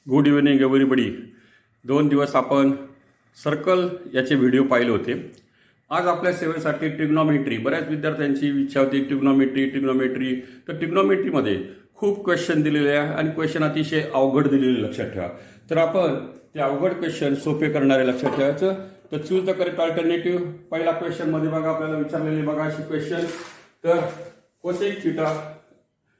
Good evening everybody. 2 दिवस आपण circle याचे व्हिडिओ पाहिले होते. आज आपल्या सेवेसाठी ट्रिग्नॉमेट्री, बऱ्याच विद्यार्थ्यांची इच्छा होती ट्रिग्नॉमेट्री. तर ट्रिग्नॉमेट्रीमध्ये खूप क्वेश्चन दिलेले आहे आणि क्वेश्चन अतिशय अवघड दिलेले लक्षात ठेवा. तर आपण ते अवघड क्वेश्चन सोपे करणारे लक्षात ठेवायचं. तर चूज द करेक्ट अल्टरनेटिव्ह. पहिला क्वेश्चनमध्ये बघा आपल्याला विचारलेले बघा अशी क्वेश्चन. तर cosec theta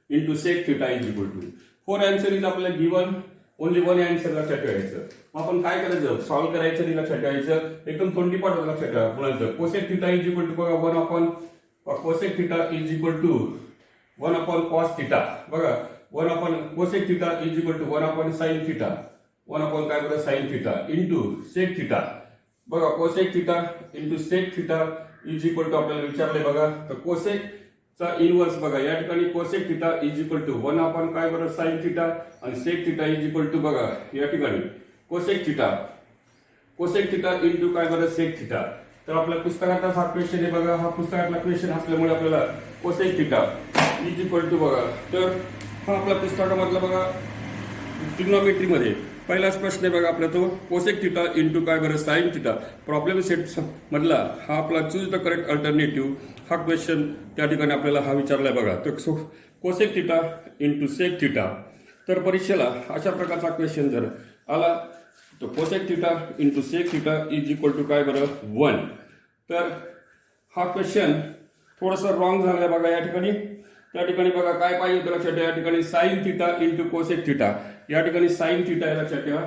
into sec theta is equal to 4 answer is आपल्याला गिवन. ओनली 1 आन्सर लक्षात ठेवायचं. मग आपण काय करायचं, सॉल्व्ह करायचं आणि लक्षात ठेवायचं. एकदम तोंडी पाठ लक्षात ठेवा. म्हणायचं cosec theta is equal to बघा 1 upon cosec theta is equal to 1 upon cos theta. बघा 1 upon cosec theta is equal to 1 upon sine theta. 1 upon काय बघा sine theta into sec theta. बघा cosec theta into sec theta is equal to आपल्याला विचारले बघा. तर cosec चा inverse बघा या ठिकाणी cosec theta is equal to 1 upon काय बरं साइन थिटा आणि sec theta is equal to बघा या ठिकाणी कोसेक थिटा इंटू काय बरं सेक थिटा. तर आपल्या पुस्तकातला हा क्वेश्चन आहे बघा. हा पुस्तकातला क्वेश्चन असल्यामुळे आपल्याला cosec theta is equal to बघा. तर हा आपल्या पुस्तकामधला बघा ट्रिग्नॉमेट्रीमध्ये पहिलाच प्रश्न आहे बघा आपला तो कोसेक थिटा इंटू काय बरं साइन थिटा. प्रॉब्लेम सेट मधला हा आपला चूज द करेक्ट अल्टरनेटिव्ह हा क्वेश्चन त्या ठिकाणी आपल्याला हा विचारलाय बघा. तर cosec theta into sec theta. तर परीक्षेला अशा प्रकारचा क्वेश्चन जर आला तर cosec theta into sec theta is equal to काय बरं 1. तर हा क्वेश्चन थोडंसं रॉंग झालंय बघा या ठिकाणी. त्या ठिकाणी बघा काय पाहिजे होतं लक्षात ठेवा. या ठिकाणी sine theta into cosec theta. या ठिकाणी साइन थिटा आहे लक्षात ठेवा.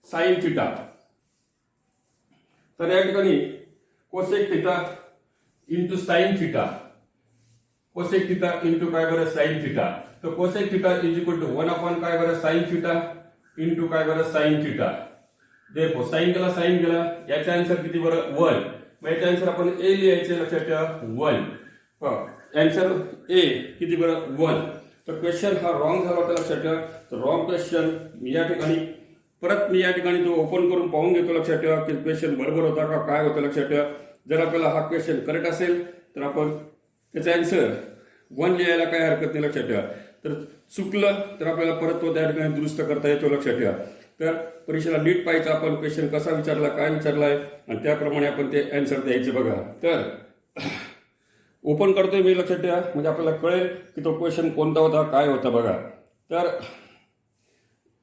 Sine theta. तर या ठिकाणी cosec theta into sine theta. Cosec theta into काय बरं साइन थिटा. तर cosec theta is equal to 1 upon काय बरं साइन थिटा इंटू काय बरं साइन थिटा. देखो साइन गेला साइन गेला. याचा आन्सर किती बरं 1. मग याचा आन्सर आपण ए लिहायचे लक्षात ठेवा 1. आन्सर ए किती बरं 1. तर क्वेश्चन हा रॉंग झाला होता लक्षात ठेवा. तर रॉंग क्वेश्चन या ठिकाणी परत मी या ठिकाणी तो ओपन करून पाहून घेतो लक्षात ठेवा की क्वेश्चन बरोबर होता का काय होतं लक्षात ठेवा. जर आपल्याला हा क्वेश्चन करेक्ट असेल तर आपण त्याचा आन्सर 1 लिहायला काय हरकत नाही लक्षात ठेवा. तर चुकलं तर आपल्याला परत तो त्या ठिकाणी दुरुस्त करता येतो लक्षात ठेवा. तर परीक्षेला नीट पाहायचं आपण क्वेश्चन कसा विचारला काय विचारलाय आणि त्याप्रमाणे आपण ते आन्सर द्यायचे बघा. तर ओपन करतोय मी लक्षात ठेवा म्हणजे आपल्याला कळेल की तो क्वेश्चन कोणता होता काय होता बघा. तर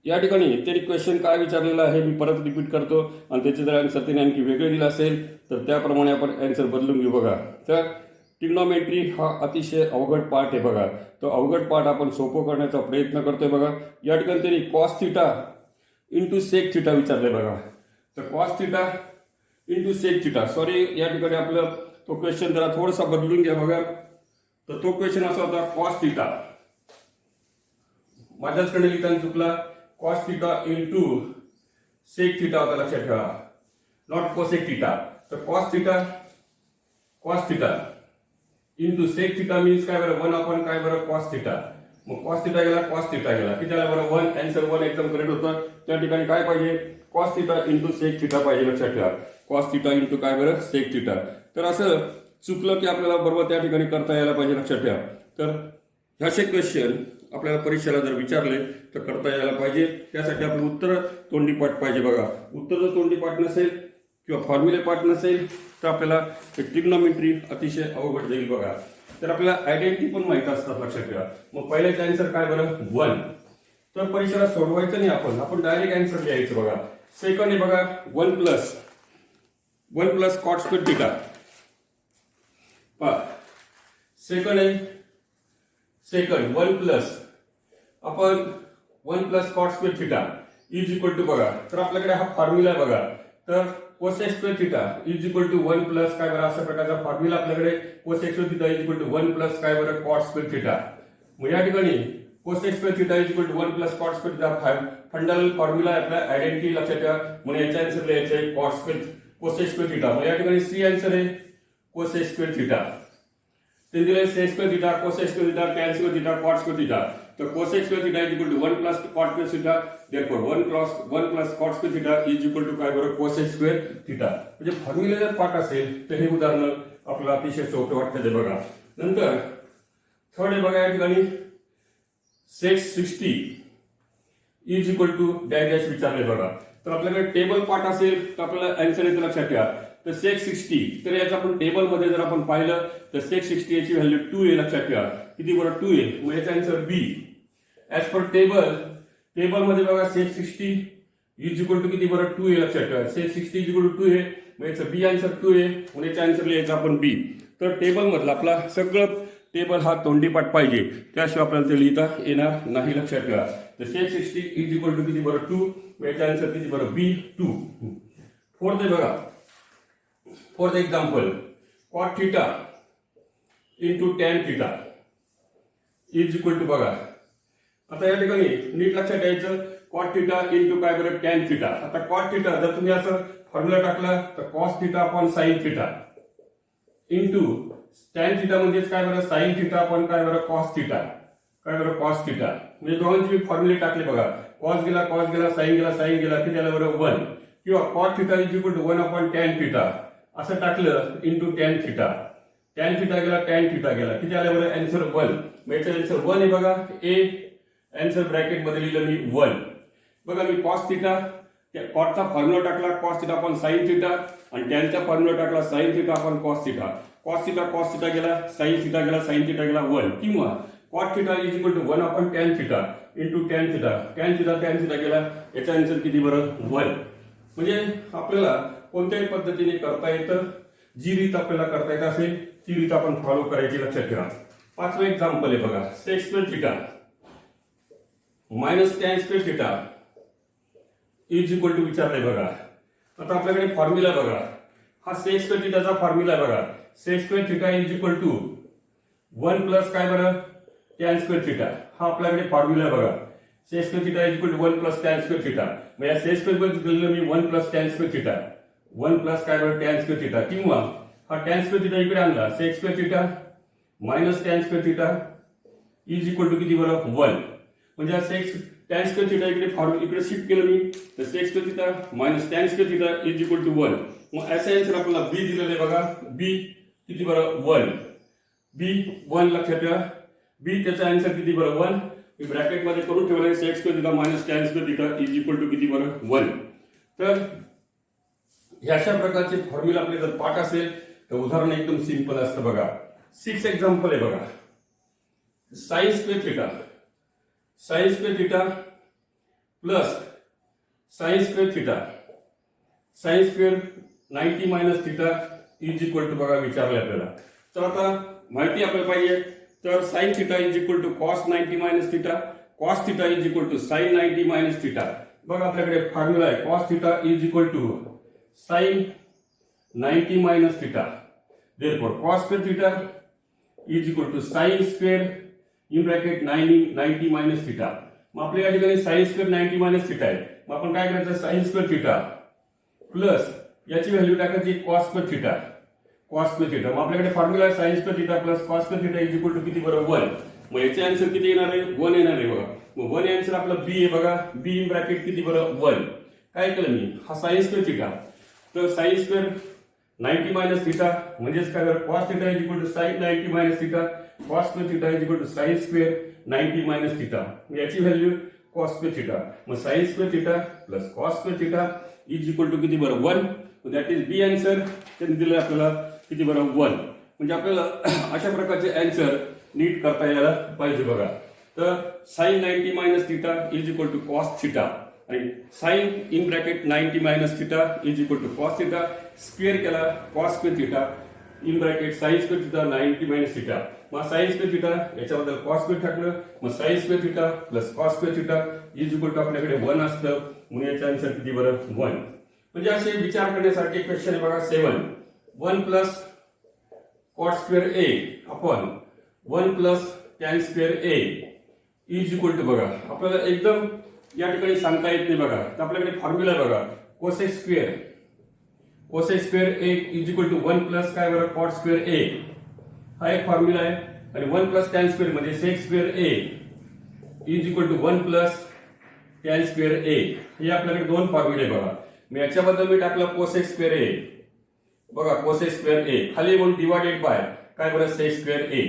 या ठिकाणी त्यांनी क्वेश्चन काय विचारलेला आहे मी परत रिपीट करतो आणि त्याचे जर आन्सर त्यांनी आणखी वेगळे दिलं असेल तर त्याप्रमाणे आपण आन्सर बदलून घेऊ बघा. तर ट्रिग्नॉमेट्री हा अतिशय अवघड पार्ट आहे बघा. तो अवघड पार्ट आपण सोपं करण्याचा प्रयत्न करतोय बघा. या ठिकाणी त्यांनी cos theta into sec theta विचारले बघा. तर cos theta into sec theta. Sorry या ठिकाणी आपलं तो क्वेश्चन जरा थोडासा बदलून घ्या बघा. तर तो क्वेश्चन असा होता कॉस थिटा. माझ्याचकडे लिहिताना चुकला. Cos theta into sec theta होता लक्षात ठेवा. Not cosec theta. तर cos theta into sec theta means काय बरं 1 अपॉन काय बरं कॉस थिटा. मग कॉस थिटा गेला किती झाला बरं 1. आन्सर 1 एकदम करेक्ट होतं. त्या ठिकाणी काय पाहिजे cos theta into sec theta पाहिजे लक्षात ठेवा. कॉस थिटा इंटू काय बरं सेक थिटा. तर असं चुकलं की आपल्याला बरोबर त्या ठिकाणी करता यायला पाहिजे लक्षात ठेवा. तर ह्याचे क्वेश्चन आपल्याला परीक्षेला जर विचारले तर करता यायला पाहिजे. त्यासाठी आपलं उत्तर तोंडी पाठ पाहिजे बघा. उत्तर जर तोंडी पाठ नसेल किंवा फॉर्म्युले पाठ नसेल तर आपल्याला ट्रिग्नॉमेट्री अतिशय अवघड जाईल बघा. तर आपल्याला आयडेंटिटी पण माहित असतात लक्षात ठेवा. मग पहिल्याचे आन्सर काय बरं 1. तर परीक्षेला सोडवायचं नाही आपण डायरेक्ट आन्सर लिहायचं बघा. सेकंड आहे बघा 1 plus cot square theta. Second 1 plus आपण 1 plus cot square theta is equal to बघा. तर आपल्याकडे हा फॉर्म्युला आहे बघा. तर cosec square theta is equal to 1 plus काय बरं अशा प्रकारचा फॉर्म्युला आपल्याकडे. Cosec square theta is equal to 1 plus काय बरं कॉट स्क्वेअर थिटा. मग या ठिकाणी cosec square theta is equal to 1 plus cot square theta fundamental formula आहे आपल्या आयडेंटिटी लक्षात ठेवा. म्हणून याचा आन्सर लिहायचा आहे कोसेक स्क्वेअर थिटा. मग या ठिकाणी सी आन्सर आहे कोसेक स्क्वेअर थिटा. ते दिले sec square theta cosec square theta tan square theta cot square theta. तर cosec square theta is equal to 1 plus cot square theta. Therefore 1 plus cot square theta is equal to काय बरं cosec square theta. म्हणजे formula जर पाठ असेल तर हे उदाहरण आपल्याला अतिशय सोपे वाटते बघा. नंतर थर्ड आहे बघा या ठिकाणी sec 60 is equal to dash dash विचारले बघा. तर आपल्याकडे टेबल पार्ट असेल तर आपल्याला आन्सर येतं लक्षात ठेवा. तर सेक 60 तर याचं आपण टेबलमध्ये जर आपण पाहिलं तर सेक 60 याची व्हॅल्यू 2 आहे लक्षात ठेवा. किती बरं 2 आहे. मग याचा आन्सर बी. ऍज पर टेबलमध्ये बघा सेक 60 इज इक्वल टू किती बरं 2 आहे लक्षात ठेवा. सेक 60 इज इक्वल टू 2 आहे. मग याचं बी आन्सर 2 आहे. मग याचा आन्सर लिहायचा आपण बी. तर टेबलमधला आपला सगळं टेबल हा तोंडीपाठ पाहिजे त्याशिवाय आपल्याला ते लिहिता येणार नाही लक्षात ठेवा. तर सेक 60 इज इक्वल टू किती बरं 2. मग याचा आन्सर किती बरं बी 2. फोर्थ आहे बघा. Fourth example cot theta into tan theta is equal to बघा. आता या ठिकाणी नीट लक्षात घ्यायचं कॉट थिटा इंटू काय बरं टॅन थिटा. आता कॉट थिटा जर तुम्ही असं फॉर्म्युला टाकला तर cos theta upon sine theta into tan theta म्हणजेच काय बरं साइन थिटा अपॉन काय बरं कॉस थिटा. काय बरं कॉस थिटा म्हणजे दोघांची फॉर्म्युले टाकले बघा. कॉस गेला साइन गेला किती आलं बरं 1. किंवा cot theta is equal to 1 upon tan theta असं टाकलं into tan theta. Tan theta गेला टॅन थिटा गेला किती आलं बरं आन्सर 1. मग याचं आन्सर 1 आहे बघा. ए आन्सर ब्रॅकेट मध्ये लिहिलं मी 1. बघा मी कॉस थिटा कॉटचा फॉर्म्युला टाकला cos theta upon sine theta आणि टॅनचा फॉर्म्युला टाकला sine theta upon cos theta. Cos theta गेला साइन थिटा गेला 1. किंवा cot theta is equal to 1 upon tan theta into tan theta गेला. याचा आन्सर किती बरं 1. म्हणजे आपल्याला कोणत्याही पद्धतीने करता येतं. जी रीत आपल्याला करता येत असेल ती रीत आपण फॉलो करायची लक्षात ठेवा. पाचवं एक्झाम्पल आहे बघा. Sec square theta minus tan square theta is equal to विचारलंय बघा. आता आपल्याकडे फॉर्म्युला बघा. हा सेक स्क्वेअर थिटाचा फॉर्म्युला बघा. Sec square theta is equal to 1 plus काय बरं टॅन स्क्वेअर थिटा. हा आपल्याकडे फॉर्म्युला बघा. Sec square theta is equal to 1 plus tan square theta. मग या सेक स्क्वेअर मध्ये दिलेलं मी 1 plus tan square theta 1 plus काय बरं टॅन स्क्वेअर थिटा. किंवा हा टॅन स्क्वेअर थिटा इकडे आणला sec square theta minus tan square theta is equal to किती बरं 1. म्हणजे सेक्स टॅन स्क्वेअर थिटा इकडे शिफ्ट केलं मी तर secs square theta minus tan square theta is equal to 1. मग असं आन्सर आपल्याला बी दिलेलं आहे बघा. बी किती बरं 1. बी 1 लक्षात ठेवा. बी त्याचा आन्सर किती बरं 1. मी ब्रॅकेट मध्ये करून ठेवलं secs square theta minus tan square theta is equal to किती बरं 1. तर अशा प्रकारचे फॉर्म्युला आपले जर पाठ असेल तर उदाहरण एकदम सिंपल असतं बघा. 6 एक्झाम्पल आहे बघा. Sine square theta plus sine square 90 minus theta is equal to बघा विचारले आपल्याला. तर आता माहिती आपल्याला पाहिजे. तर sine theta is equal to cos 90 minus theta cos theta is equal to sine 90 minus theta. बघा आपल्याकडे फॉर्म्युला आहे cos theta is equal to sine 90 minus theta. therefore cos square theta is equal to sin square in bracket 90 minus theta. मग आपल्या या ठिकाणी sin square 90 minus theta आहे. मग आपण काय करायचं sin square theta प्लस याची व्हॅल्यू टाकायची cos square theta. मग आपल्याकडे फॉर्म्युला आहे sin square theta plus cos square theta is equal to किती बरं 1. मग याचे आन्सर किती येणार आहे 1 येणार आहे बघा. मग 1 आन्सर आपला बी आहे बघा. बी इन ब्रॅकेट किती बरं 1. काय केलं मी हा sin square theta तर sin square 90 मायनस थिटा म्हणजेच काय बरं cos theta is equal to sin 90 minus theta cos square theta is equal to sin square 90 minus theta. याची व्हॅल्यू cos square theta. मग sin square theta plus cos square theta is equal to किती बरं 1. That is B answer. त्यांनी दिलं आपल्याला किती बरं 1. म्हणजे आपल्याला अशा प्रकारचे आन्सर नीट करता यायला पाहिजे बघा. तर sin 90 minus theta is equal to cos theta आणि sine in bracket 90 minus theta is equal to cos theta square केला cos square theta in bracket sine square theta 90 minus theta. मग साइन स्क्वेअर थिटा याच्याबद्दल cos square टाकलं मग sine square theta plus cos square theta is equal to आपल्याकडे 1 असतं. म्हणून याचा answer किती बरं 1. म्हणजे असे विचार करण्यासारखे क्वेश्चन आहे बघा. 7 1 plus cot square A upon 1 plus tan square A is equal to बघा आपल्याला एकदम या ठिकाणी सांगता येत नाही बघा. तर आपल्याकडे फॉर्म्युला बघा cosec square A is equal to 1 plus काय बरं कॉट स्क्वेअर ए. हा एक फॉर्म्युला आहे. आणि 1 प्लस टॅन स्क्वेअर मध्ये sec square A is equal to 1 plus tan square A. हे आपल्याकडे दोन फॉर्म्युले बघा. मी याच्याबद्दल मी टाकलं कोसेक स्क्वेअर ए बघा कोसेक स्क्वेअर ए खाली म्हणून डिवायडेड बाय काय बरं sec square A.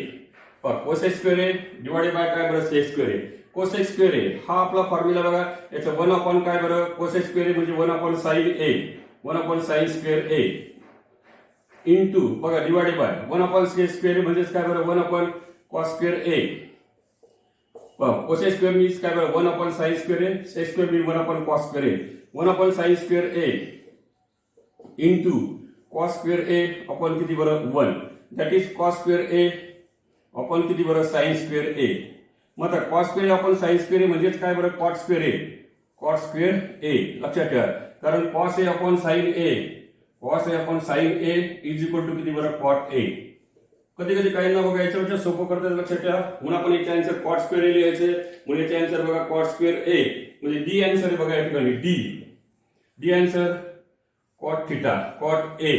Cosec square A divided by काय बरं sec square A. Cosec square A हा आपला फॉर्म्युला बघा. याचं 1 अपॉन काय बरं कोसेक स्क्वेअर ए म्हणजे 1 upon sine A 1 upon sine square A into बघा divided by 1 upon square A म्हणजेच काय बरं 1 upon cos square A. Cosec square means काय बरं 1 upon sine square A sec square means 1 upon cos square A 1 upon sine square A into cos square A upon किती बरं 1 that is cos square A upon किती बरं sine square A. मग आता cos square upon sine square A म्हणजेच काय बरं cot square A cot square A लक्षात ठेवा. कारण cos A upon sine A cos A upon sine A is equal to किती बरं कॉट ए. कधी कधी काही ना बघा याच्यावरच्या सोपं करतात लक्षात ठेवा. म्हणून आपण याचे आन्सर कॉट स्क्वेअर ए लिहायचे म्हणजे याचे आन्सर बघा कॉट स्क्वेअर ए म्हणजे डी आन्सर आहे बघा या ठिकाणी D answer cot theta cot A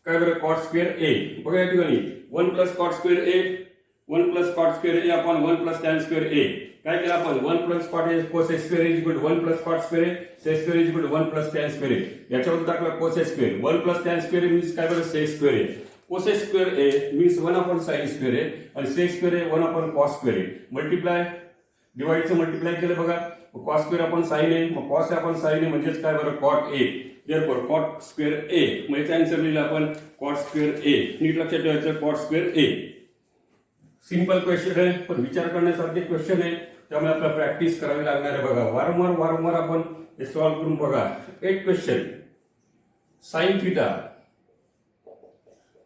काय बरं कॉट स्क्वेअर ए बघा या ठिकाणी 1 plus cot square A 1 plus cot square A upon 1 plus tan square A. काय केलं आपण 1 plus cot A cosec square is equal to 1 plus cot square A sec square is equal to 1 plus tan square A. याच्यावर टाकला cosec square 1 plus tan square A means काय बरं sec square A. Cosec square A means 1 upon sine square A आणि sec square A 1 upon cos square A. Multiply डिवाइडचं multiply केलं बघा cos square upon sine A मग cos upon sine A म्हणजेच काय बरं cot A. Therefore cot square A मग याचा आन्सर लिहिला आपण कॉट स्क्वेअर ए. नीट लक्षात ठेवायचं कॉट स्क्वेअर ए. सिंपल क्वेश्चन आहे पण विचार करण्यासारखे क्वेश्चन आहे त्यामुळे आपल्याला प्रॅक्टिस करावी लागणार आहे बघा. वारंवार आपण हे सॉल्व्ह करून बघा. 8 question sine theta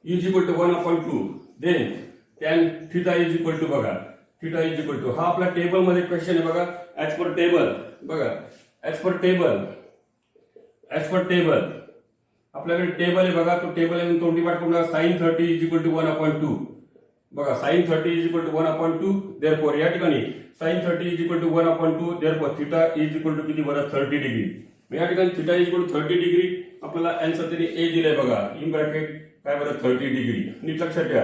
is equal to 1 upon 2 then tan theta is equal to बघा थिटा इज इक्वल टू हा आपला टेबल मध्ये क्वेश्चन आहे बघा. ऍज पर टेबल बघा ऍज पर टेबल आपल्याकडे टेबल आहे बघा. तो टेबल आहे तोंडी पाठ करून sine 30 is equal to 1 upon 2 बघा sine 30 is equal to 1 upon 2 therefore या ठिकाणी sine 30 is equal to 1 upon 2 therefore theta is equal to किती बरं 30 डिग्री. या ठिकाणी theta is equal to 30 degree आपल्याला आन्सर त्यांनी ए दिलाय बघा इन ब्रॅकेट काय बरं 30 डिग्री. नीट लक्षात ठेवा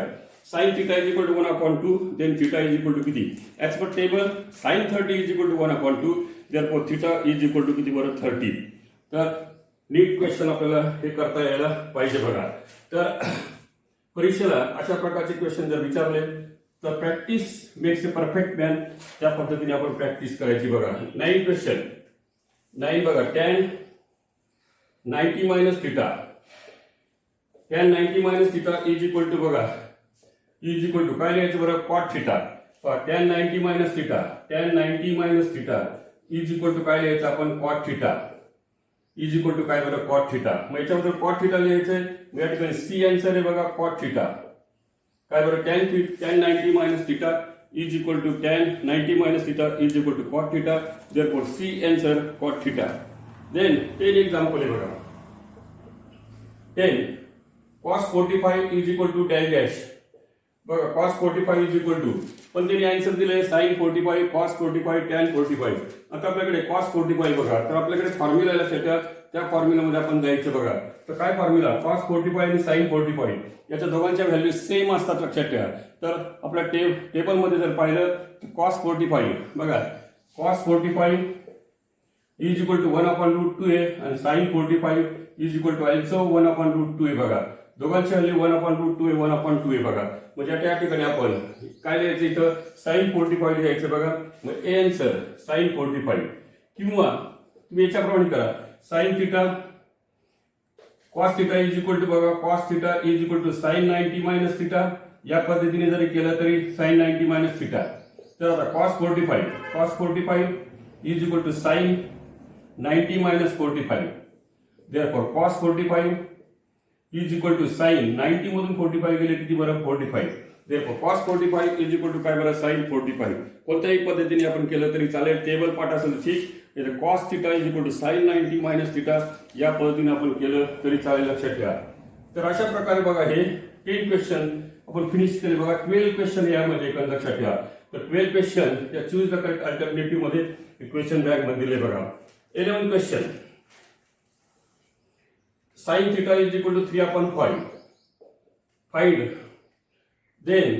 sine theta is equal to 1 upon 2 then theta is equal to किती as per table sine 30 is equal to 1 upon 2 therefore theta is equal to किती बरं 30. तर नीट क्वेश्चन आपल्याला हे करता यायला पाहिजे बघा. तर परीक्षेला अशा प्रकारचे क्वेश्चन जर विचारले तर practice makes a perfect man त्या पद्धतीने आपण प्रॅक्टिस करायची बघा. 9 क्वेश्चन 9 बघा tan 90 minus theta tan 90 minus theta is equal to बघा इज इक्वल टू काय लिहायचं बरं cot theta. Tan 90 minus theta tan 90 minus theta is equal to काय लिहायचं आपण cot theta is equal to काय बरं कॉट थिटा. मग याच्याबद्दल कॉट थिटा लिहायचंय या ठिकाणी सी आन्सर आहे बघा कॉट थिटा काय बरं tan 90 minus theta is equal to tan 90 minus theta is equal to cot theta therefore C answer cot theta. Then 10 example आहे बघा 10 cos 45 is equal to dash dash बघा cos 45 is equal to पण त्यांनी answer दिलंय sign 45 cos 45 tan 45. आता आपल्याकडे cos 45 बघा तर आपल्याकडे फॉर्म्युला लक्षात ठेवा त्या फॉर्म्युलामध्ये आपण जायचं बघा. तर काय फॉर्म्युला कॉस 45 आणि साइन 45 याच्या दोघांच्या व्हॅल्यू सेम असतात लक्षात ठेवा. तर आपल्या टेबलमध्ये जर पाहिलं तर कॉस 45 बघा cos 45 is equal to 1 upon root 2 आहे आणि sine 45 is equal to also 1 upon root 2 आहे बघा. दोघांची व्हॅल्यू 1 अपॉन रूट 2 आहे 1 अपॉन 2 आहे बघा. म्हणजे त्या ठिकाणी आपण काय लिहायचं इथं साइन 45 लिहायचं बघा. मग ए आन्सर साइन 45 किंवा तुम्ही याच्याप्रमाणे करा sine theta cos theta is equal to बघा cos theta is equal to sine 90 minus theta या पद्धतीने जरी केलं तरी साइन 90 मायनस थिटा. तर आता cos 45 is equal to sine 90 minus 45 therefore cos 45 is equal to sine 90 मधून 45 गेले किती बरं 45 therefore cos 45 is equal to काय बरं साइन 45. कोणत्याही पद्धतीने आपण केलं तरी चालेल. टेबल पाठ असेल ठीक cos theta is equal to sine 90 minus theta या पद्धतीने आपण केलं तरी चालेल लक्षात ठेवा. तर अशा प्रकारे बघा हे 10 क्वेश्चन आपण फिनिश केले बघा. 12 क्वेश्चन यामध्ये एक लक्षात ठेवा. तर 12 क्वेश्चन त्या चूज द करेक्ट अल्टरनेटिव्ह मध्ये क्वेश्चन बँक मध्ये दिले बघा. 11 question sin theta is equal to 3 upon 5 find then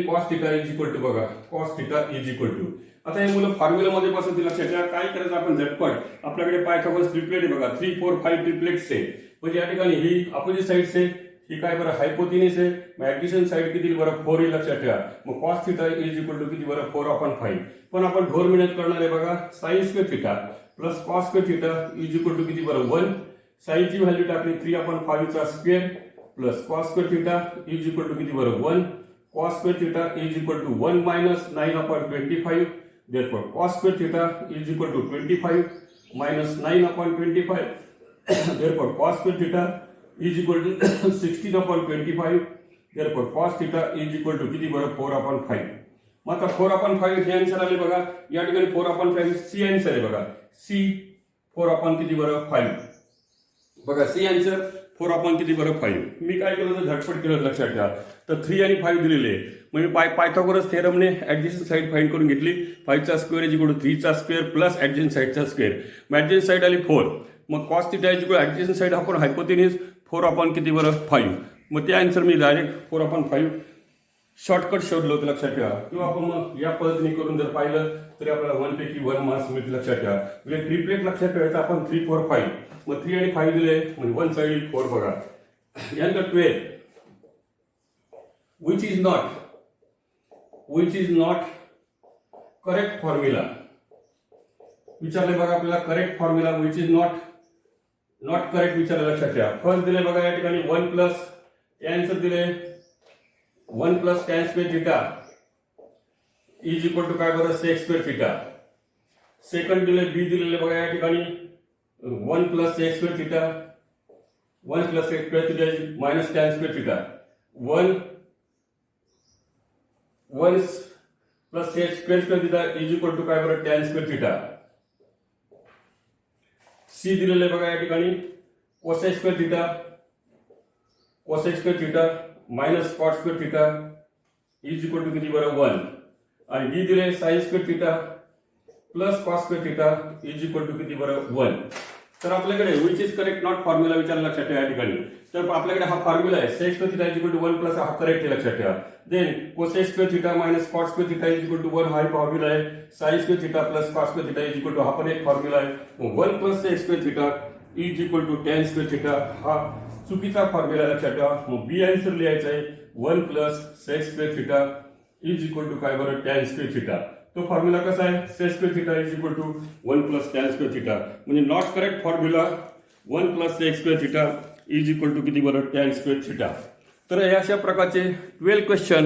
cos theta is equal to बघा cos theta is equal to. आता हे मुलं फॉर्म्युला मध्ये बसून लक्षात ठेवा काय करायचं आपण झटपट आपल्याकडे पायथागोरस ट्रिपलेट आहे बघा 3 4 5 ट्रिपलेट्स आहे म्हणजे या ठिकाणी ही अपोजिट साइड्स आहे ही काय बरं हायपोथिनिस आहे. मग ऍडजस्टंट साईड किती बरं 4 ही लक्षात ठेवा. मग cos theta is equal to किती बरं 4/5. पण आपण ढोर मिळत करणार आहे बघा sine square theta plus cos square theta is equal to किती बरं 1. साईनची व्हॅल्यू टाकली 3/5 चा square plus cos square theta is equal to किती बरं 1. Cos square theta is equal to 1 minus 9/25. Therefore cos square theta is equal to 25 minus 9/25. Therefore cos square theta is equal to 16/25. Therefore cos theta is equal to किती बरं 4/5. मग आता 4/5 हे answer आले बघा. या ठिकाणी 4/5 सी आन्सर आहे बघा. सी 4 किती बरं 5. बघा सी आन्सर 4 किती बरं 5. मी काय केलं तर झटपट केलं लक्षात ठेवा. तर 3 आणि 5 दिलेले आहे. म्हणजे पायथागोरस थेरमने ऍडजस्टंट साईड फाइंड करून घेतली. 5 चा स्क्वेअर इज इक्वल टू 3 चा स्क्वेअर प्लस ऍडजस्टंट साईडचा स्क्वेअर. मग ऍडजस्टंट साईड आली 4. मग cos theta is equal adjacent side आपण हायपोथिनिस 4 किती बरं 5. मग ते आन्सर मी डायरेक्ट 4/5 शॉर्टकट शोधलं होतं लक्षात ठेवा. किंवा आपण मग या पद्धतीने करून जर पाहिलं तरी आपल्याला 1 पैकी 1 मार्क्स मिळतील लक्षात ठेवा. म्हणजे ट्रिपलेट लक्षात ठेवायचं आपण 3, 4, 5. मग 3 आणि 5 दिले म्हणजे 1 साइड 4 बघा. यानंतर 12 which is not correct formula विचारले बघा आपल्याला. Correct formula which is not correct विचारले लक्षात ठेवा. फर्स्ट दिले बघा या ठिकाणी 1 प्लस आन्सर दिले 1 plus tan square theta is equal to काय बरं sec स्क्वेअर थिटा. सेकंड दिले बी दिलेले बघा या ठिकाणी 1 plus sec square theta 1 plus sec square theta minus tan square theta 1 plus sec square theta is equal to काय बरं tan स्क्वेअर थिटा. सी दिलेले बघा या ठिकाणी cosec square theta minus cot square theta is equal to किती बरं 1. आणि D दिले sin square theta plus cos square theta is equal to किती बरं 1. तर आपल्याकडे which is correct not formula विचारलं लक्षात ठेवा या ठिकाणी. तर आपल्याकडे हा फॉर्म्युला आहे sec square theta is equal to 1 plus हा करेक्ट आहे लक्षात ठेवा. Then cosec square theta minus cot square theta is equal to 1 हा फॉर्म्युला आहे. sin square theta plus cos square theta is equal to हा पण एक फॉर्म्युला आहे. 1 plus sec square theta is equal to tan square theta हा चुकीचा formula लक्षात ठेवा. मग बी आन्सर लिहायचा आहे 1 plus sec square theta is equal to काय बरं tan स्क्वेअर थिटा. तो फॉर्म्युला कसा आहे sec square theta is equal to 1 plus tan square theta. म्हणजे not correct formula 1 plus sec square theta is equal to किती बरं tan square theta. तर हे अशा प्रकारचे 12 क्वेश्चन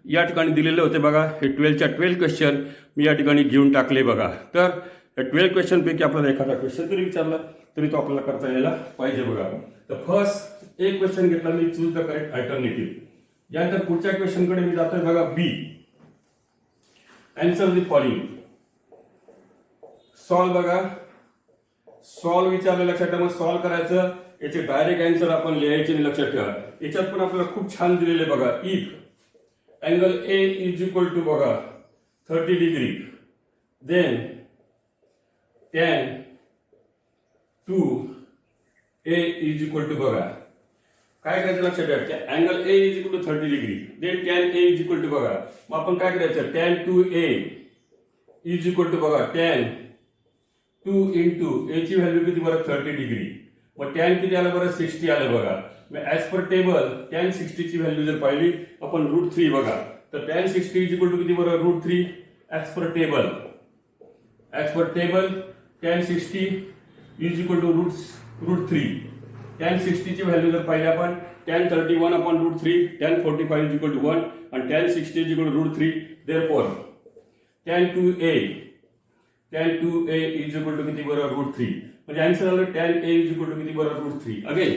या ठिकाणी दिलेले होते बघा. हे 12च्या 12 क्वेश्चन मी या ठिकाणी घेऊन टाकले बघा. तर या 12 क्वेश्चन पैकी आपल्याला एखादा क्वेश्चन जरी विचारला तरी तो आपल्याला करता यायला पाहिजे बघा. तर फर्स्ट एक क्वेश्चन घेतला मी चूज द करेक्ट अल्टरनेटिव्ह. यानंतर पुढच्या क्वेश्चन कडे मी जातोय बघा B. Answer the following. Solve बघा. सॉल्व विचारलं लक्षात ठेवा. मग सॉल्व करायचं याचे डायरेक्ट आन्सर आपण लिहायचे नाही लक्षात ठेवा. याच्यात पण आपल्याला खूप छान दिलेले बघा. If angle A is equal to बघा 30 degree then tan 2a is equal to बघा काय करायचं लक्षात ठेवा. Angle A is equal to 30 degree then tan a is equal to बघा. मग आपण काय करायचं tan 2a is equal to बघा tan 2 इंटू ए ची व्हॅल्यू किती बरं 30 डिग्री. मग tan किती आलं बरं 60 आलं बघा. मग ऍज पर टेबल tan 60 ची व्हॅल्यू जर पाहिली आपण √3 बघा. तर tan 60 इज इक्वल टू किती बरं √3 as per table. tan 60 is equal to √3. tan 60 ची व्हॅल्यू जर पाहिली आपण tan 31 upon √3 tan 45 is equal to 1 आणि tan 60 is equal to √3. Therefore tan 2a is equal to किती बरं √3. म्हणजे आन्सर आलं tan a is equal to किती बरं √3. Again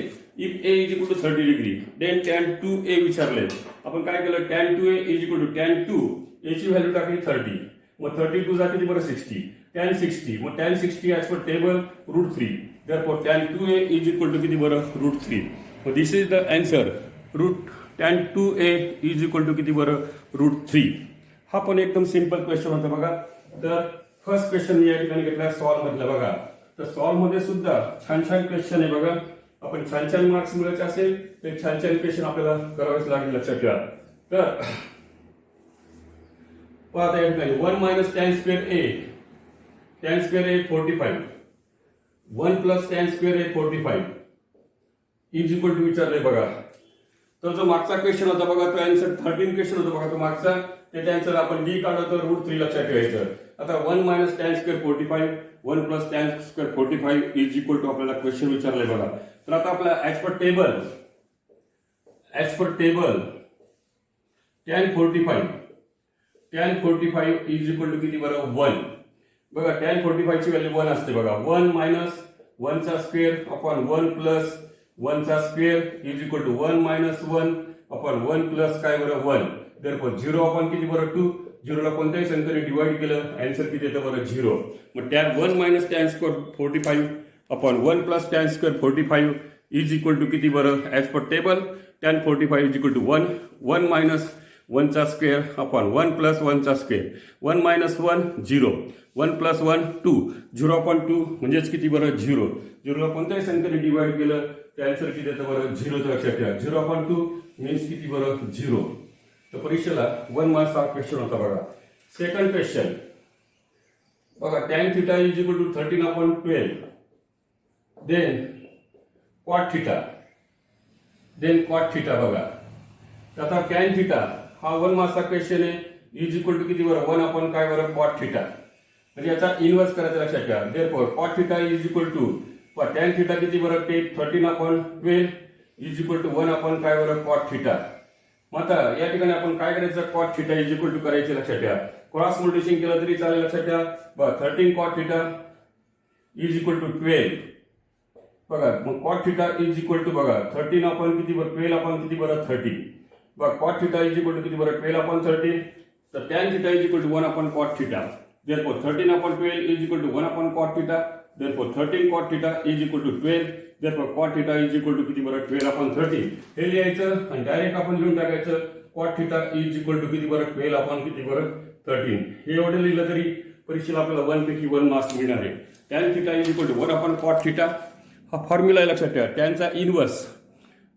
if a is equal to 30 degree then tan 2a विचारले. आपण काय केलं tan 2a is equal to tan 2 a ची व्हॅल्यू टाकली 30. मग 32 जा किती बरं 60 tan 60. मग tan 60 as per table √3. Therefore tan 2a is equal to किती बरं √3. मग this is the answer tan 2a is equal to किती बरं √3. हा पण एकदम सिंपल क्वेश्चन होता बघा. तर फर्स्ट क्वेश्चन मी या ठिकाणी घेतला सॉल्व मधला बघा. तर सॉल्व मध्ये सुद्धा छान छान क्वेश्चन आहे बघा. आपण छान छान मार्क्स मिळवायचे असेल तर छान छान क्वेश्चन आपल्याला करावेच लागेल लक्षात ठेवा. तर आता या ठिकाणी 1 minus tan square a 45 1 plus tan square a 45 is equal to विचारले बघा तर जो मागचा क्वेश्चन होता बघा तो आन्सर 13 क्वेश्चन होता बघा तो मागचा, त्याच्या आन्सर आपण डी काढलं तर √3 लक्षात ठेवायचं. आता 1 - tan square 45 1 + tan square 45 is equal to आपल्याला क्वेश्चन विचारलंय बघा. तर आता आपला as per table tan 45 is equal to किती बरं 1. बघा tan 45 ची व्हॅल्यू 1 असते बघा. 1 - 1 चा स्क्वेअर अपॉन 1 + 1 चा square is equal to 1 - 1 upon 1 + काय बरं 1. देअरफॉर 0 अपॉन किती बरं 2. 0 ला कोणत्याही संख्येने डिवाइड केलं आन्सर किती येतं बरं 0. मग 1 - tan square 45 upon 1 + tan square 45 is equal to किती बरं as per table tan 45 is equal to 1 1 - 1 चा स्क्वेअर अपॉन 1 + 1 चा स्क्वेअर 1 - 1 0 1 + 1 2 0 अपॉन 2 म्हणजेच किती बरं 0. 0 ला कोणत्याही संख्येने डिवाइड केलं तर आन्सर किती येतं बरं 0. तर लक्षात ठेवा 0 अपॉन 2 मीन्स किती बरं 0. तर परीक्षेला 1 मार्क्सचा क्वेश्चन होता बघा. सेकंड क्वेश्चन बघा tan θ is equal to 13/12 then cot θ बघा. आता tan θ हा 1 मार्क्सचा क्वेश्चन आहे. इज इक्वल टू किती बरं 1 अपॉन काय बरं cot θ. म्हणजे याचा इन्व्हर्स करायचा लक्षात ठेवा. Therefore cot θ is equal to tan θ किती बरं ते 13/12 इज इक्वल टू 1 अपॉन काय बरं cot θ. मग आता या ठिकाणी आपण काय करायचं cot θ इज इक्वल टू करायचे लक्षात ठेवा. क्रॉस मल्टिप्लिकेशन केलं तरी चालेल लक्षात ठेवा. बघा 13 cot θ इज इक्वल टू 12 बघा. मग cot θ इज इक्वल टू बघा 13 अपॉन किती बरं 12 अपॉन किती बरं 30 बघा. cot θ इज इक्वल टू किती बरं 12 अपॉन 30. तर tan θ is equal to 1 upon cot θ. Therefore 13/12 is equal to 1 upon cot θ. Therefore 13 cot θ is equal to 12. Therefore cot θ is equal to किती बरं 12 upon 30. हे लिहायचं आणि डायरेक्ट आपण लिहून टाकायचं cot θ is equal to किती बरं 12 upon किती बरं 13. हे एवढं लिहिलं तरी परीक्षेला आपल्याला 1 पैकी 1 मार्क्स मिळणार आहे. tan θ is equal to 1 upon cot θ हा फॉर्म्युला आहे लक्षात ठेवा. टॅनचा inverse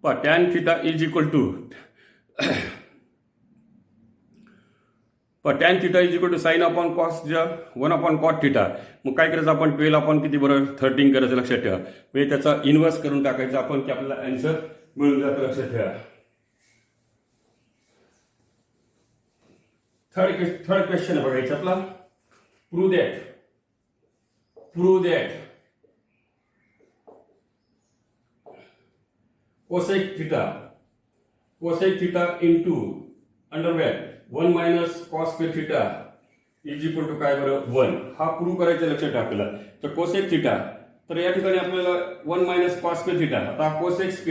tan θ is equal to tan θ is equal to sine upon cos 1 upon cot θ. मग काय करायचं आपण 12 अपॉन किती बरं 13 करायचं लक्षात ठेवा. म्हणजे त्याचा इन्व्हर्स करून टाकायचं आपण की आपल्याला आन्सर मिळून जातं लक्षात ठेवा. थर्ड क्वेश्चन आहे बघा याच्यातला. Prove that cosec θ into under root 1 - cos square θ is equal to काय बरं 1. हा प्रूव्ह करायचं लक्षात ठेवा आपल्याला. तर cosec θ तर या ठिकाणी आपल्याला 1 - cos स्क्वेअर θ. आता cosec θ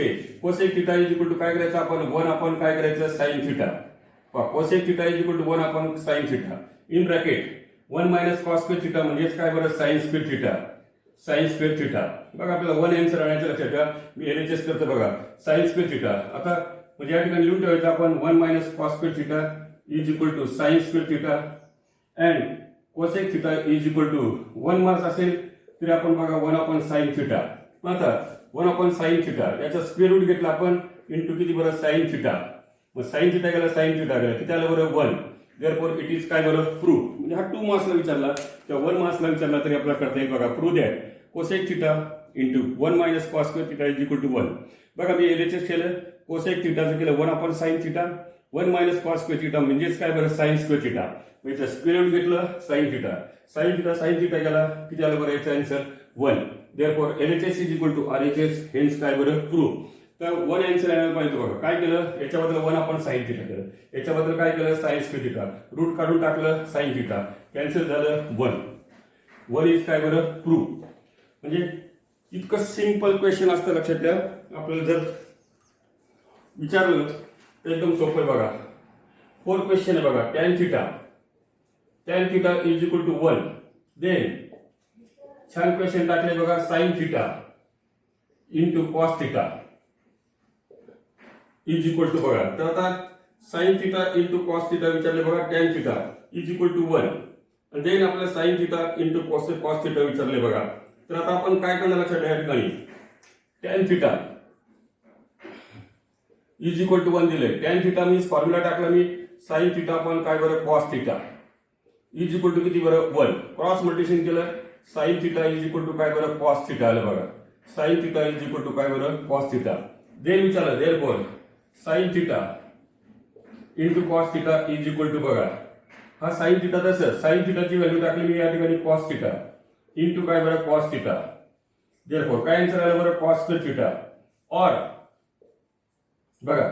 इज इक्वल टू काय करायचं आपण 1 अपॉन काय करायचं sin θ. cosec θ is equal to 1 upon sin θ in bracket 1 - cos square θ म्हणजेच काय बरं sin स्क्वेअर θ. बघा आपल्याला 1 आन्सर आणायचं लक्षात ठेवा. मी LHS करतो बघा sin स्क्वेअर θ. आता म्हणजे या ठिकाणी लिहून ठेवायचं आपण 1 - cos square θ is equal to sin square θ and cosec θ is equal to 1 marks असेल तरी आपण बघा 1 अपॉन sin θ. आता 1 अपॉन sin θ याचा स्क्वेअर रूट घेतला आपण इंटू किती बरं sin θ. मग sin θ गेला sin θ गेला किती आलं बरं 1. देअरफॉर इट इज काय बरं प्रूव्ह. म्हणजे हा 2 मार्क्सला विचारला किंवा 1 मार्क्सला विचारला तरी आपल्याला करता येईल बघा. Prove that cosec θ into 1 - cos square θ is equal to 1. बघा मी LHS केलं cosec θचं केलं 1 अपॉन sin θ 1 - cos स्क्वेअर θ म्हणजेच काय बरं sin स्क्वेअर θ. म्हणजे स्क्वेअर रूट घेतलं sin θ गेला किती आलं बरं याचं answer 1. Therefore LHS is equal to RHS hence काय बरं प्रूव्ह. तर 1 आन्सर आणायला पाहिजे बघा. काय केलं याच्याबद्दल 1 अपॉन sin θ केलं. याच्याबद्दल काय केलं sin स्क्वेअर θ रूट काढून टाकलं sin θ कॅन्सल झालं 1 इज काय बरं प्रूव्ह. म्हणजे इतकं सिंपल क्वेश्चन असतं लक्षात ठेवा. आपल्याला जर विचारलं तर एकदम सोपं आहे बघा. 4 क्वेश्चन आहे बघा. tan θ is equal to 1 then छान क्वेश्चन टाकले बघा sin θ into cos θ is equal to बघा. तर आता sin θ इंटू cos θ विचारले बघा. tan θ इज इक्वल टू 1 आणि देन आपल्याला sin θ इंटू cos θ विचारले बघा. तर आता आपण काय करणार लक्षात ठेवा. या ठिकाणी tan θ इज इक्वल टू 1 दिले. tan θ मीन्स फॉर्म्युला टाकला मी sin θ अपॉन काय बरं cos θ इज इक्वल टू किती बरं 1. क्रॉस मल्टिप्लिकेशन केलं sin θ इज इक्वल टू काय बरं cos θ आलं बघा. sin θ इज इक्वल टू काय बरं cos θ. देन विचारलं therefore sine theta into cos theta is equal to बघा हा साइन थिटा तसं साइन थिटाची व्हॅल्यू टाकली मी या ठिकाणी कॉस थिटा इंटू काय बरं कॉस थिटा देअरफॉर काय आन्सर आलं बरं कॉस स्क्वेअर थिटा और बघा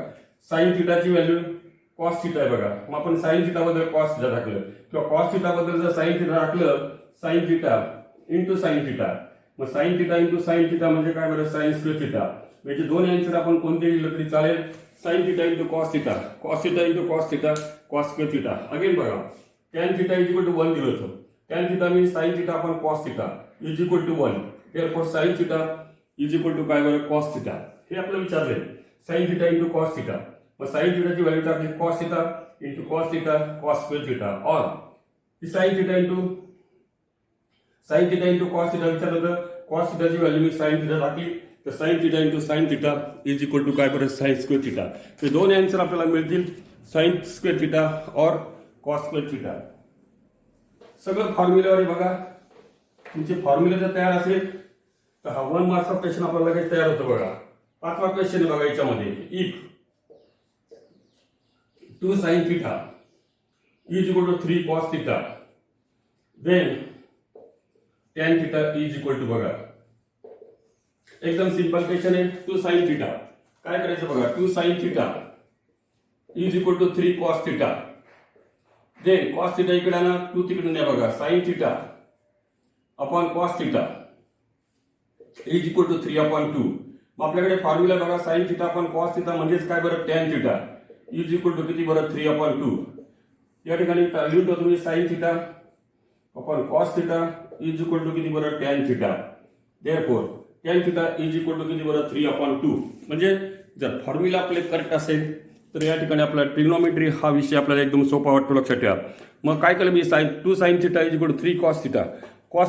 साइन थिटाची व्हॅल्यू कॉस थिटा आहे बघा मग आपण साइन थिटा बद्दल कॉस थिटा टाकलं किंवा कॉस थिटा बद्दल जर साइन थिटा टाकलं sine theta into sine theta मग sine theta into sine theta म्हणजे काय बरं साइन स्क्वेअर थिटा म्हणजे दोन आन्सर आपण कोणते लिहिलं तरी चालेल sine theta into cos theta into cos theta cos square theta again बघा tan theta is equal to 1 दिलं होतं tan theta means sine theta upon cos theta is equal to 1 therefore sine theta is equal to काय बरं cos theta हे आपलं विचारलंय sine theta into cos theta मग sine थिटाची व्हॅल्यू टाकली cos theta into cos theta cos square theta और sign theta into cos theta विचारलं होतं कॉस थिटाची व्हॅल्यू मी साइन थिटा टाकली तर sine theta into sine theta is equal to काय बरं साइन स्क्वेअर थिटा हे दोन आन्सर आपल्याला मिळतील साइन स्क्वेअर थिटा और कॉस स्क्वेअर थिटा सगळं फॉर्म्युलावर बघा तुमचे फॉर्म्युला जर तयार असेल तर हा 1 मार्क्सचा क्वेश्चन आपल्याला लगेच तयार होतो बघा पाचवा क्वेश्चन बघा याच्यामध्ये if 2 sin theta is equal to 3 cos theta then tan theta is equal to बघा एकदम सिंपल क्वेश्चन आहे 2 sin theta काय करायचं बघा 2 sin theta is equal to 3 cos theta then cos theta इकडे ना 2 तिकडे नाही बघा sin theta upon cos theta is equal to 3 upon 2 मग आपल्याकडे फॉर्म्युला बघा sin theta upon cos theta म्हणजेच काय बरं tan theta is equal to किती बरं 3 अपॉन 2 या ठिकाणी लिहून ठेवतो तुम्ही sine theta upon cos theta is equal to किती बरं tan theta therefore tan theta is equal to किती बरं 3 अपॉन 2 म्हणजे जर फॉर्म्युला आपले करेक्ट असेल तर या ठिकाणी आपला ट्रिग्नोमेट्री हा विषय आपल्याला एकदम सोपा वाटतो लक्षात ठेवा मग काय केलं मी two sine theta is equal to 3 cos theta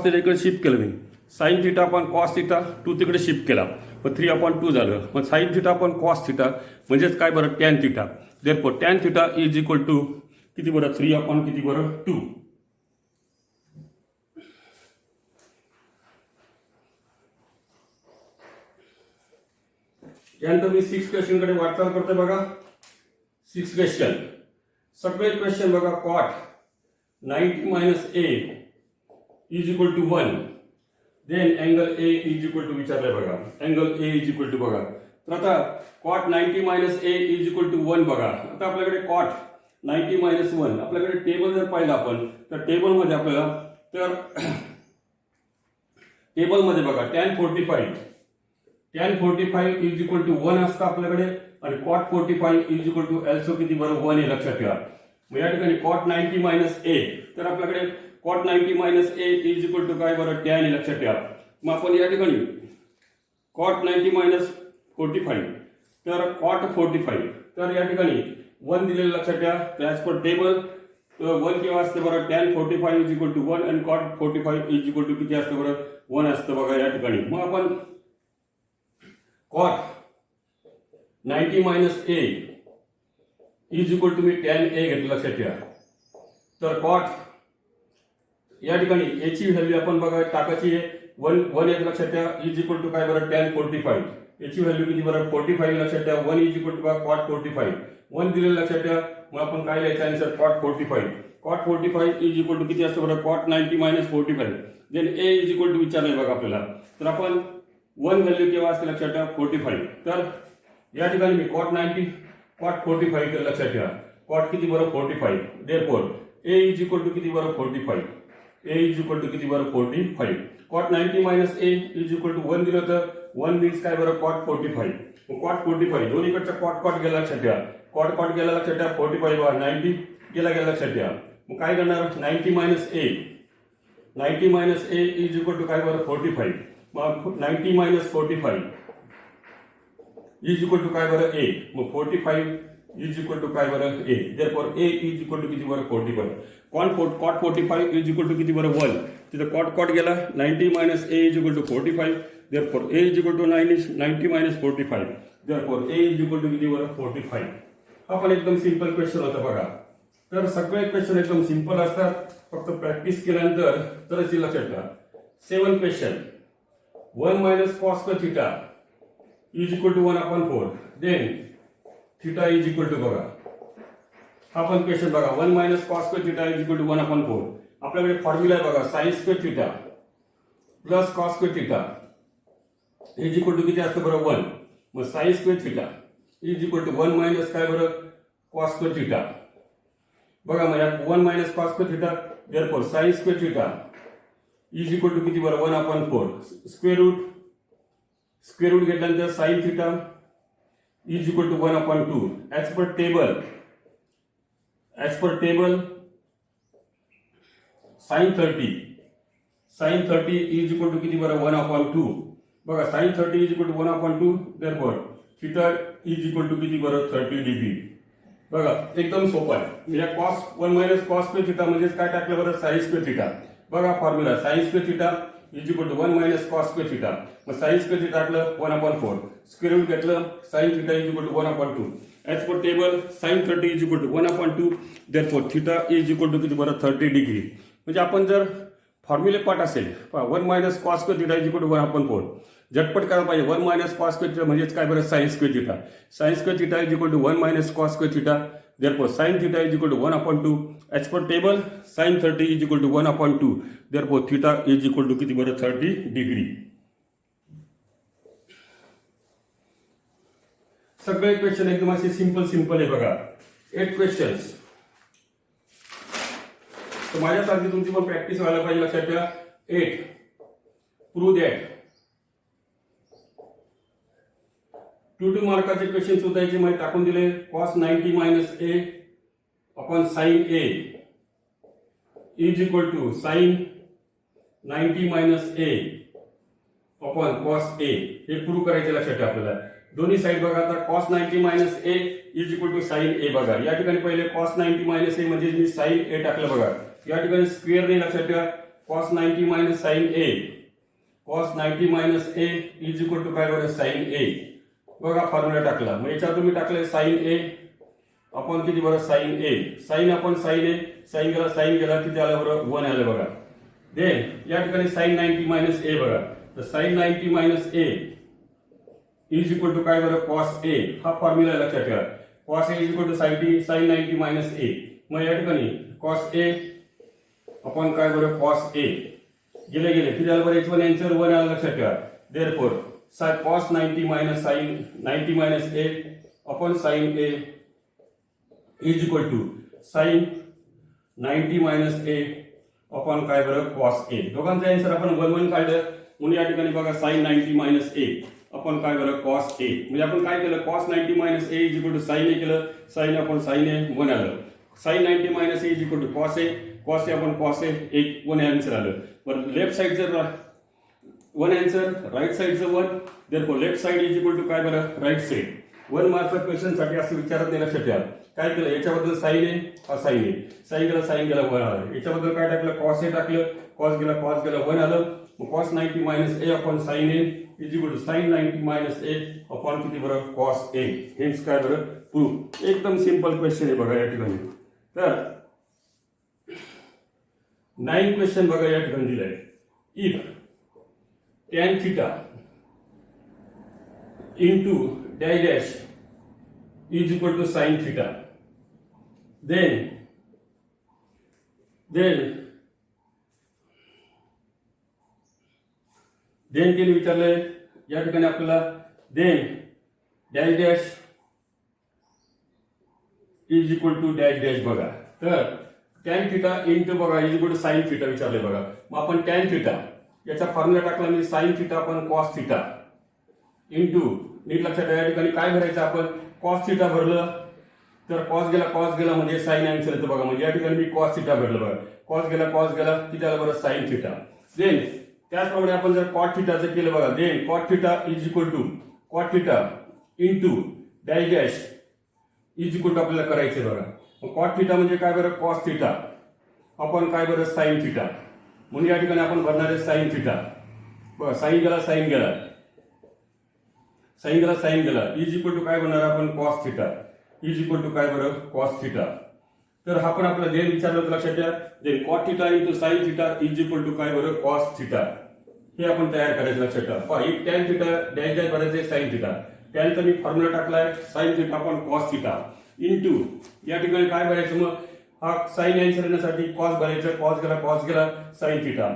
इकडे शिफ्ट केलं मी sine theta upon cos theta 2 तिकडे शिफ्ट केला मग 3 अपॉन 2 झालं मग sine theta upon cos theta म्हणजेच काय बरं tan theta therefore tan theta is equal to किती बरं 3 अपॉन किती बरं 2 यानंतर मी 6 क्वेश्चन कडे वाटचाल करतोय बघा 6 क्वेश्चन सगळे क्वेश्चन बघा cot 90 minus a is equal to 1 then angle a is equal to विचारलंय बघा angle a is equal to बघा तर आता cot 90 minus a is equal to 1 बघा आता आपल्याकडे cot 90 minus 1 आपल्याकडे टेबल जर पाहिलं आपण तर टेबलमध्ये आपल्याला तर टेबलमध्ये बघा tan 45 इज इक्वल टू 1 असतं आपल्याकडे आणि cot 45 is equal to also किती बरं 1 हे लक्षात ठेवा मग या ठिकाणी cot 90 minus a तर आपल्याकडे cot 90 minus a is equal to काय बरं tan हे लक्षात ठेवा मग आपण या ठिकाणी cot 90 minus 45 तर cot 45 तर या ठिकाणी 1 दिलेलं लक्षात ठेवा ॲज पर टेबल 1 केव्हा असतं बरं tan 45 इज इक्वल टू 1 आणि cot 45 इज इक्वल टू किती असतं बरं 1 असतं बघा या ठिकाणी मग आपण cot 90 minus a is equal to मी tan a घेतलं लक्षात ठेवा तर cot या ठिकाणी याची व्हॅल्यू आपण बघा टाकायची आहे 1 एक लक्षात ठेवा इज इक्वल टू काय बरं tan 45 याची व्हॅल्यू किती बरं 45 लक्षात ठेवा 1 इज इक्वल टू cot 45 1 दिलेलं लक्षात ठेवा मग आपण काय लिहायचं answer cot 45 is equal to किती असतं बरं cot 90 minus 45 then a is equal to विचारलंय बघा आपल्याला तर आपण 1 व्हॅल्यू केव्हा असते लक्षात ठेवा 45 तर या ठिकाणी मी cot 45 केलं लक्षात ठेवा cot किती बरं 45 therefore a is equal to किती बरं 45 a इज इक्वल टू किती बरं 45 cot 90 minus a is equal to 1 दिलं तर 1 मीन्स काय बरं cot 45 cot 45 दोन्हीकडचा cot गेला लक्षात ठेवा cot गेला लक्षात ठेवा 45 वर 90 गेला लक्षात ठेवा मग काय करणार 90 minus a is equal to काय बरं 45 मग 90 minus 45 इज इक्वल टू काय बरं a मग 45 इज इक्वल टू काय बरं a therefore a is equal to किती बरं 45 cot 45 इज इक्वल टू किती बरं 1 तिथं cot गेला 90 minus a is equal to 45 therefore a is equal to 90 minus 45 therefore a is equal to किती बरं 45 हा पण एकदम सिंपल क्वेश्चन होता बघा तर सगळे क्वेश्चन एकदम सिंपल असतात फक्त प्रॅक्टिस केल्यानंतर तरच हे लक्षात ठेवा 7 question 1 minus cos square theta is equal to 1 upon 4 then theta is equal to बघा हा पण क्वेश्चन बघा 1 minus cos square theta is equal to 1/4. आपल्याकडे फॉर्म्युला आहे बघा sine square theta plus cos square theta is equal to किती असतं बरं 1. मग sine square theta is equal to 1 minus काय बरं कॉस स्क्वेअर थिटा. बघा मग या 1 minus cos square theta therefore sine square theta is equal to किती बरं 1/4. स्क्वेअर रूट घेतल्यानंतर sine theta is equal to 1/2. As per table sine 30 is equal to किती बरं 1/2. बघा sine 30 is equal to 1/2 therefore theta is equal to किती बरं 30 degree. बघा एकदम सोपं आहे. या cos 1 minus cos square theta म्हणजेच काय टाकलं बरं साइन स्क्वेअर थिटा. बघा formula sine square theta is equal to 1 minus cos square theta. मग साइन स्क्वेअर थिटा टाकलं 1/4. स्क्वेअर रूट घेतलं sine theta is equal to 1/2. As per table sine 30 is equal to 1/2 therefore theta is equal to किती बरं 30 degree. म्हणजे आपण जर फॉर्म्युले पाठ असेल 1 minus cos square theta is equal to 1/4 झटपट करायला पाहिजे. 1 मायनस कॉस स्क्वेअर थिटा म्हणजेच काय बरं sine square theta. Sine square theta is equal to 1 minus cos square theta therefore sine theta is equal to 1/2. As per table sine 30 is equal to 1/2 therefore theta is equal to किती बरं 30 degree. सगळे question एकदम असे simple आहे बघा. 8 questions. तर माझ्यासारखी तुमची पण प्रॅक्टिस व्हायला पाहिजे. लक्षात ठेवा 8 प्रूव्ह दॅट 2 मार्काचे क्वेश्चन सुद्धा याची माहिती टाकून दिले. Cos 90 minus A upon sine A is equal to sine 90 minus A upon cos A. हे प्रूव्ह करायचे. लक्षात ठेवा आपल्याला दोन्ही साइड बघा. आता cos 90 minus A is equal to sine A बघा. या ठिकाणी पहिले कॉस 90 मायनस ए म्हणजे मी साइन ए टाकलं बघा. या ठिकाणी स्क्वेअर नाही. लक्षात ठेवा cos 90 minus sine A. Cos 90 minus A is equal to काय बघा साइन ए. बघा फॉर्म्युला टाकला. मग याच्यात तुम्ही टाकले साइन ए अपॉन किती बरं साइन ए. साइन अपॉन साइन ए. साइन गेला किती आलं बरं 1 आलं बघा. देन या ठिकाणी साइन 90 मायनस ए बघा. तर sine 90 minus A is equal to काय बरं कॉस ए. हा फॉर्म्युला लक्षात ठेवा. Cos A is equal to sine 90 minus A. मग या ठिकाणी कॉस ए अपॉन काय बरं कॉस ए गेले किती आलं बरं याचं आन्सर 1 आलं. लक्षात ठेवा therefore cos 90 minus sin 90 minus a upon sin a is equal to sin 90 minus a upon काय बरं cos a. दोघांचा आन्सर आपण 1 काढलं. म्हणून या ठिकाणी बघा sin 90 minus a अपॉन काय बरं cos a. म्हणजे आपण काय केलं cos 90 minus a is equal to sin a केलं. sin अपॉन sin a 1 आलं. sin 90 minus a is equal to cos a. cos a upon cos a 1 answer आलं. बरं लेफ्ट साइड जर 1 आन्सर राईट साइडचं 1 therefore left side is equal to काय बरं right side. 1 मार्कच्या क्वेश्चनसाठी असं विचारत नाही. लक्षात ठेवा काय केलं याच्याबद्दल साइन ए हा साइन ए. साइन गेला 1 आलं. याच्याबद्दल काय टाकलं कॉस ए टाकलं. कॉस गेला 1 आलं. मग cos 90 minus A upon sine A is equal to sine 90 minus A upon किती बरं कॉस ए. हेच काय बरं प्रूफ. एकदम सिंपल क्वेश्चन आहे बघा या ठिकाणी. तर 9 क्वेश्चन बघा या ठिकाणी दिलाय. If tan theta into dash dash is equal to sin theta, then केली विचारलंय या ठिकाणी आपल्याला. Then dash dash is equal to dash dash बघा. तर tan theta इंटू बघा is equal to sin theta विचारलंय बघा. मग आपण tan theta याचा फॉर्म्युला टाकला मी साइन थिटा पण कॉस थिटा इंटू नीट लक्षात ठेवा या ठिकाणी काय भरायचं आपण कॉस थिटा भरलं तर कॉस गेला म्हणजे साइन आन्सर येतो बघा. म्हणजे या ठिकाणी मी कॉस थिटा भरलं बघा. कॉस गेला किती आलं बरं साइन थिटा. देन त्याचप्रमाणे आपण जर कॉट थिटाचं केलं बघा. Then cot theta is equal to cot theta into dash dash is equal to आपल्याला करायचं बघा. मग कॉट थिटा म्हणजे काय बरं कॉस थिटा आपण काय बरं साइन थिटा. म्हणून या ठिकाणी आपण भरणार आहे साइन थिटा. बघा साइन गेला इज इक्वल टू काय बनणार आपण cos theta is equal to काय बरं कॉस थिटा. तर हा पण आपला देन विचारलं होतं लक्षात ठेवा. Then cot theta into sine theta is equal to काय बरं कॉस थिटा. हे आपण तयार करायचं लक्षात ठेवा. If tan theta dash dash भरायचे साइन थिटा टॅनचा मी फॉर्म्युला टाकलाय sine theta upon cos theta into या ठिकाणी काय भरायचं मग हा साइन आन्सर येण्यासाठी कॉस भरायचं, कॉस गेला साइन थिटा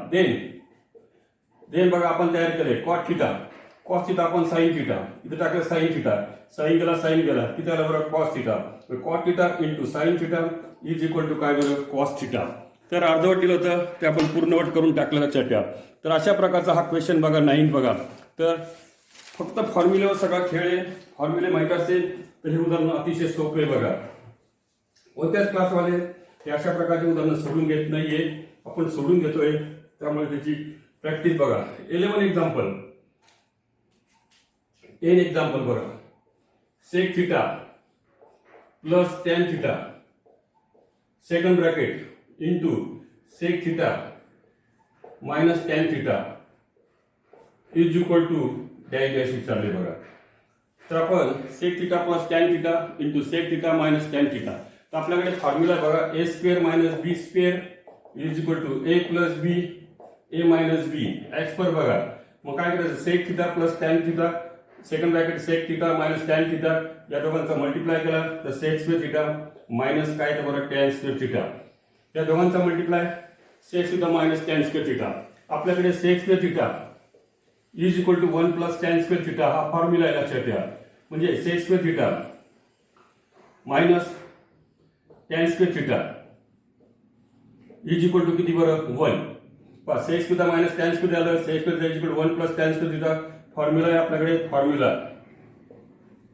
देन बघा आपण तयार केले कॉस थिटा आपण साइन थिटा इथे टाकलं साइन थिटा साइन गेला किती आला बरं cos theta into sine theta is equal to काय बरं कॉस थिटा. तर अर्धवट दिलं होतं ते आपण पूर्णवट करून टाकलं लक्षात ठेवा. तर अशा प्रकारचा हा क्वेश्चन बघा 9 बघा. तर फक्त फॉर्म्युल्यावर सगळा खेळ आहे. फॉर्म्युले माहीत असेल तर हे उदाहरण अतिशय सोपे बघा. कोणत्याच क्लासवाले हे अशा प्रकारचे उदाहरणं सोडून घेत नाहीये, आपण सोडून घेतोय. त्यामुळे त्याची प्रॅक्टिस बघा. 11 एक्झाम्पल बघा. Sec theta plus tan theta second bracket into sec theta minus tan theta is equal to dash dash विचारले बघा. तर आपण sec theta plus tan theta into sec theta minus tan theta. तर आपल्याकडे formula बघा A square minus B square is equal to A plus B A minus B x per बघा. मग काय करायचं sec theta plus tan theta second bracket sec theta minus tan theta या दोघांचा multiply केला तर सेक स्क्वेअर थिटा मायनस काय तर बरं टॅन स्क्वेअर थिटा. या दोघांचा multiply sec theta minus tan square theta. आपल्याकडे sec square theta is equal to 1 plus tan square theta हा फॉर्म्युला आहे लक्षात ठेवा. म्हणजे sec square theta minus tan square theta is equal to किती बरं 1. Sec theta minus tan square झालं sec square is equal to 1 plus tan square theta. Formula आहे आपल्याकडे फॉर्म्युला.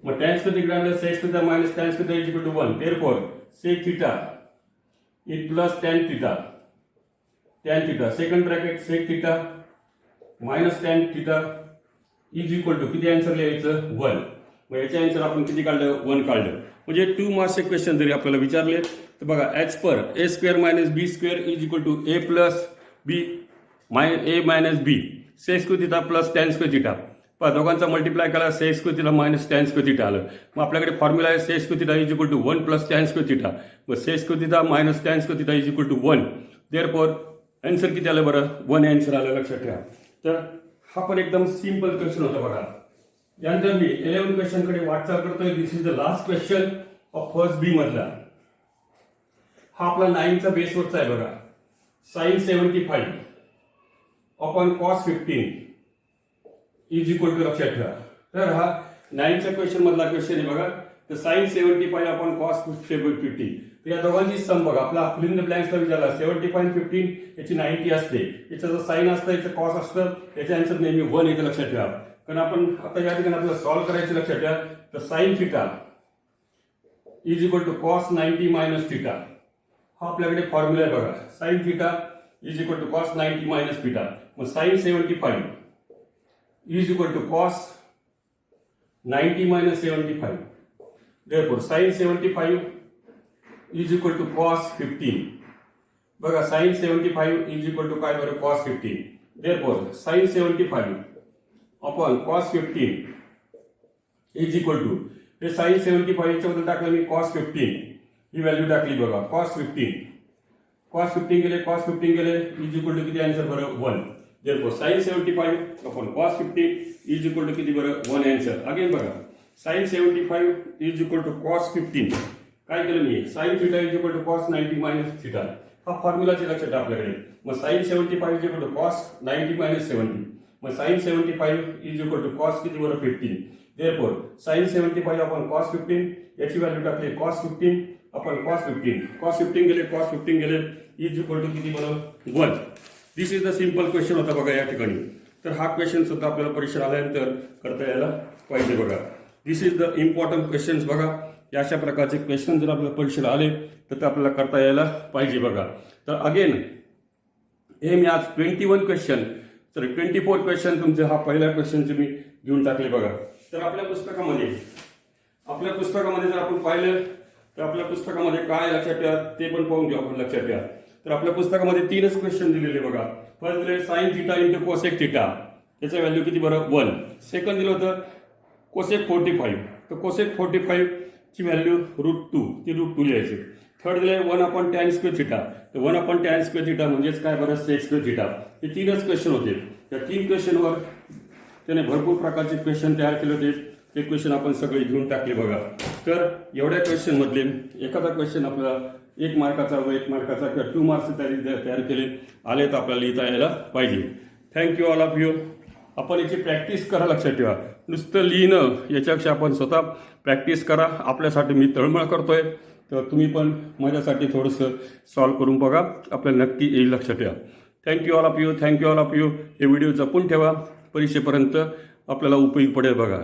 मग टॅन स्क्वेअर थिटा आणलं sec theta minus tan square is equal to 1. Therefore sec theta in plus tan theta second bracket sec theta minus tan theta is equal to किती answer लिहायचं 1. मग याचे answer आपण किती काढलं 1 काढलं. म्हणजे 2 मार्क्सचे क्वेश्चन जरी आपल्याला विचारले तर बघा H per A square minus B square is equal to A plus B A minus B sec square theta plus tan square theta. दोघांचा मल्टिप्लाय केला sec square theta minus tan square theta आलं. मग आपल्याकडे formula आहे sec square theta is equal to 1 plus tan square theta. मग sec square theta minus tan square theta is equal to 1. Therefore answer किती आलं बरं 1 answer आलं लक्षात ठेवा. तर हा पण एकदम सिंपल क्वेश्चन होता बघा. यानंतर मी 11 क्वेश्चन कडे वाटचाल करतोय. This is the last question of first B मधला. हा आपला 9चा बेसवरचा आहे बघा. Sine 75 upon cos 15 is equal to लक्षात ठेवा. तर हा 9च्या क्वेश्चन मधला क्वेश्चन आहे बघा. तर साइन 75 अपॉन कॉस 50. तर या दोघांची सम बघा. आपला फिल इन द ब्लँक्सला विचारला 75 आणि 15 याची 90 असते. याचं जर साइन असतं याचं कॉस असतं याचे आन्सर नेहमी 1 येते लक्षात ठेवा. कारण आपण आता या ठिकाणी आपल्याला सॉल्व्ह करायचं लक्षात ठेवा. तर sine theta is equal to cos 90 minus theta हा आपल्याकडे फॉर्म्युला आहे बघा. Sine theta is equal to cos 90 minus theta. मग sine 75 is equal to cos 90 minus 75. Therefore sine 75 is equal to cos 15. बघा साइन 75 इज इक्वल टू काय बरं cos 15. Therefore sine 75 upon cos 15 is equal to हे sine 75 याच्याबद्दल टाकलं मी cos 15 ही value टाकली बघा. Cos 15 गेले इज इक्वल टू किती आन्सर बरं 1. Therefore sine 75 upon cos 15 is equal to किती बरं 1 आन्सर. अगेन बघा sine 75 is equal to cos 15 काय केलं मी sine theta is equal to cos 90 minus theta हा फॉर्म्युलाचे लक्षात आपल्याकडे. मग sine 75 is equal to cos 90 minus 70. मग sine 75 is equal to cos किती बरं 15. देयरफॉर साइन 75 अपॉन कॉस 15 याची व्हॅल्यू टाकली कॉस 15 अपॉन कॉस 15. कॉस 15 गेले इज इक्वल टू किती बरं 1. दिस इज द सिंपल क्वेश्चन होता बघा या ठिकाणी. तर हा क्वेश्चन सुद्धा आपल्याला परीक्षा आल्यानंतर करता यायला पाहिजे बघा. दिस इज द इम्पॉर्टंट क्वेश्चन्स बघा. या अशा प्रकारचे क्वेश्चन जर आपल्याला परीक्षेला आले तर ते आपल्याला करता यायला पाहिजे बघा. तर अगेन हे मी आज 21 क्वेश्चन तर 24 क्वेश्चन तुमचे हा पहिल्या क्वेश्चनचे मी घेऊन टाकले बघा. तर आपल्या पुस्तकामध्ये जर आपण पाहिलं तर आपल्या पुस्तकामध्ये काय लक्षात ठेवा ते पण पाहून घेऊ आपण लक्षात ठेवा. तर आपल्या पुस्तकामध्ये 3च क्वेश्चन दिलेले बघा. फर्स्ट दिले sign theta into cosec theta त्याचं व्हॅल्यू किती बरं 1. सेकंड दिलं होतं कोसेक 45 तर कोसेक 45 ची व्हॅल्यू √2 ती √2 लिहायची. थर्ड दिले 1 अपॉन टॅन स्क्वेअर थिटा तर 1 अपॉन टॅन स्क्वेअर थिटा म्हणजेच काय बरं सेक स्क्वेअर थिटा. हे 3च क्वेश्चन होते. त्या 3 क्वेश्चनवर त्याने भरपूर प्रकारचे क्वेश्चन तयार केले होते. ते क्वेश्चन आपण सगळे घेऊन टाकले बघा. तर एवढ्या क्वेश्चनमधले एखादा क्वेश्चन आपल्याला 1 मार्काचा व 1 मार्काचा किंवा 2 मार्क्स तयार केले आले तर आपल्याला लिहिता यायला पाहिजे. Thank you all of you. आपण याची प्रॅक्टिस करा, लक्षात ठेवा. नुसतं लिहिणं याच्यापेक्षा आपण स्वतः प्रॅक्टिस करा. आपल्यासाठी मी तळमळ करतोय, तर तुम्ही पण माझ्यासाठी थोडंसं सॉल्व करून बघा, आपल्याला नक्की येईल, लक्षात ठेवा. Thank you all of you. Thank you all of you. हे व्हिडिओ जपून ठेवा, परीक्षेपर्यंत आपल्याला उपयोगी पडेल बघा.